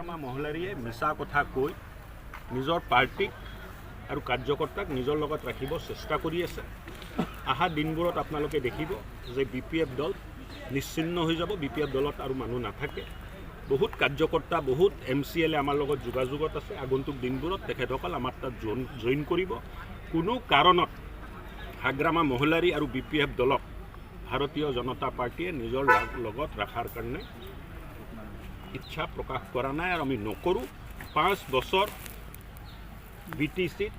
হাগ্ৰামা মহলাৰীয়ে মিছা কথা কৈ নিজৰ পাৰ্টিক আৰু কাৰ্যকৰ্তাক নিজৰ লগত ৰাখিব চেষ্টা কৰি আছে। অহা দিনবোৰত আপোনালোকে দেখিব যে BPF দল নিশ্চিন্ন হৈ যাব। BPF দলত আৰু মানুহ নাথাকে। বহুত কাৰ্যকৰ্তা বহুত MCLA আমাৰ লগত যোগাযোগত আছে। আগন্তুক দিনবোৰত তেখেতসকল আমাৰ তাত জইন কৰিব। কোনো কাৰণত হাগ্ৰামা মহলাৰী আৰু BPF দলক ভাৰতীয় জনতা পাৰ্টিয়ে নিজৰ লগত ৰখাৰ কাৰণে ইচ্ছা প্ৰকাশ কৰা নাই আৰু আমি নকৰোঁ। 5 বছৰ BTCত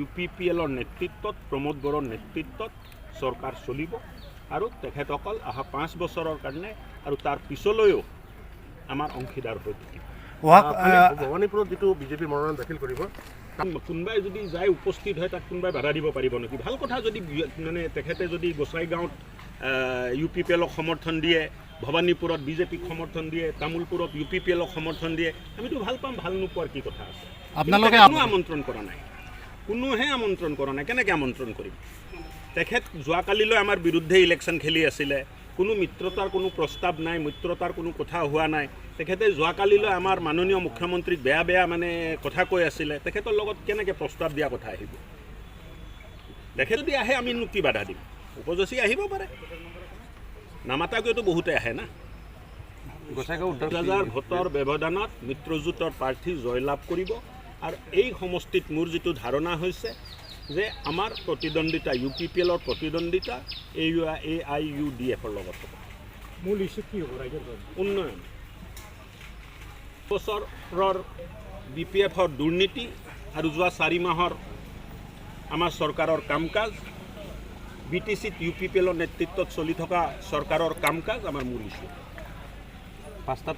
UPPLৰ নেতৃত্বত প্ৰমোদ বড়োৰ নেতৃত্বত চৰকাৰ চলিব আৰু তেখেতসকল অহা 5 বছৰৰ কাৰণে আৰু তাৰ পিছলৈও আমাৰ অংশীদাৰ হৈ থাকিব। ভৱানীপুৰত যিটো বিজেপি মনোনয়ন দাখিল কৰিব, কোনোবাই যদি যায় উপস্থিত হয় তাক কোনোবাই বাধা দিব পাৰিব নেকি? ভাল কথা যদি মানে তেখেতে যদি গোসাইগাঁৱত UPPLক সমৰ্থন দিয়ে, ভৱানীপুৰত BJPক সমৰ্থন দিয়ে, তামোলপুৰত UPPLক সমৰ্থন দিয়ে, আমিতো ভাল পাম। ভাল নোপোৱাৰ কি কথা আছে? আপোনালোকে কোনো আমন্ত্ৰণ কৰা নাই, কোনোহে আমন্ত্ৰণ কৰা নাই। কেনেকৈ আমন্ত্ৰণ কৰিম? তেখেত যোৱাকালিলৈ আমাৰ বিৰুদ্ধে ইলেকশ্যন খেলি আছিলে। কোনো মিত্ৰতাৰ কোনো প্ৰস্তাৱ নাই, মিত্ৰতাৰ কোনো কথা হোৱা নাই। তেখেতে যোৱাকালিলৈ আমাৰ মাননীয় মুখ্যমন্ত্ৰীক বেয়া মানে কথা কৈ আছিলে। তেখেতৰ লগত কেনেকৈ প্ৰস্তাৱ দিয়া কথা আহিব? তেখেত যদি আহে আমিনো কি বাধা দিম? উপযোচী আহিব পাৰে, নামাতাকৈতো বহুতে আহে না। 10,000 ভোটৰ ব্যৱধানত মিত্ৰজোঁটৰ প্ৰাৰ্থী জয়লাভ কৰিব। আৰু এই সমষ্টিত মোৰ যিটো ধাৰণা হৈছে যে আমাৰ প্ৰতিদ্বন্দ্বিতা UPPLৰ প্ৰতিদ্বন্দ্বিতা AIUDFৰ লগত হ'ব। মূল ইস্যু কি হ'ব? ৰাইজৰ উন্নয়ন। বছৰৰ BPFৰ দুৰ্নীতি আৰু যোৱা 4 মাহৰ আমাৰ চৰকাৰৰ কাম কাজ, BTCত UPPLৰ নেতৃত্বত চলি থকা চৰকাৰৰ কাম কাজ আমাৰ মূল ইস্যু। 5টাত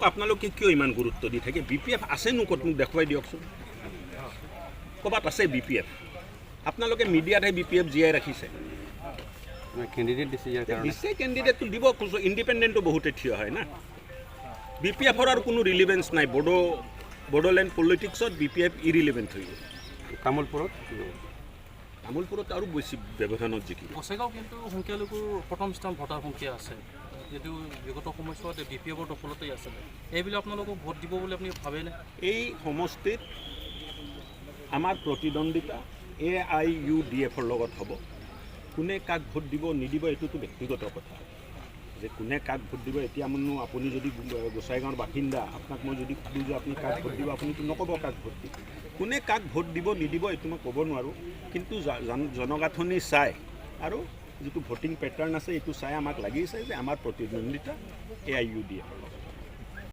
আপোনালোকে কিয় ইমান গুৰুত্ব দি থাকে? BPF আছেনো ক'ত? মোক দেখুৱাই দিয়কচোন। ক'ৰবাত আছে BPF? আপোনালোকে মিডিয়াতহে BPF জীয়াই ৰাখিছে। দিছে কেণ্ডিডেটটো দিব, ইণ্ডিপেণ্ডেণ্টটো বহুতে থিয় হয় না। BPFৰ আৰু কোনো ৰিলিভেঞ্চ নাই। বড়োলেণ্ড পলিটিক্সত BPF ইৰিলিভেণ্ট হৈ গ'ল। তামোলপুৰত আৰু বেছি ব্যৱধানত জিকিব। গোসাইগাঁও কিন্তু সংখ্যালঘুৰ প্ৰথম স্থান ভোটাৰ সংখ্যা আছে, যদিও বিগত সময়ছোৱাত BPFৰ দখলতেই আছিলে। এইবিলাক আপোনালোকক ভোট দিব বুলি আপুনি ভাবেনে? এই সমষ্টিত আমাৰ প্ৰতিদ্বন্দ্বিতা AIUDFৰ লগত হ'ব। কোনে কাক ভোট দিব নিদিব এইটোতো ব্যক্তিগত কথা। যে কোনে কাক ভোট দিব, এতিয়া আপুনি যদি গোসাইগাঁৱৰ বাসিন্দা, আপোনাক মই যদি সুধোঁ যে আপুনি কাক ভোট দিব, আপুনিতো নক'ব কাক ভোট দিব। কোনে কাক ভোট দিব নিদিব এইটো মই ক'ব নোৱাৰোঁ। কিন্তু জনগাঁথনি চাই আৰু যিটো ভোটিং পেটাৰ্ণ আছে এইটো চাই আমাক লাগিছে যে আমাৰ প্ৰতিদ্বন্দ্বিতা AIUDFৰ লগত।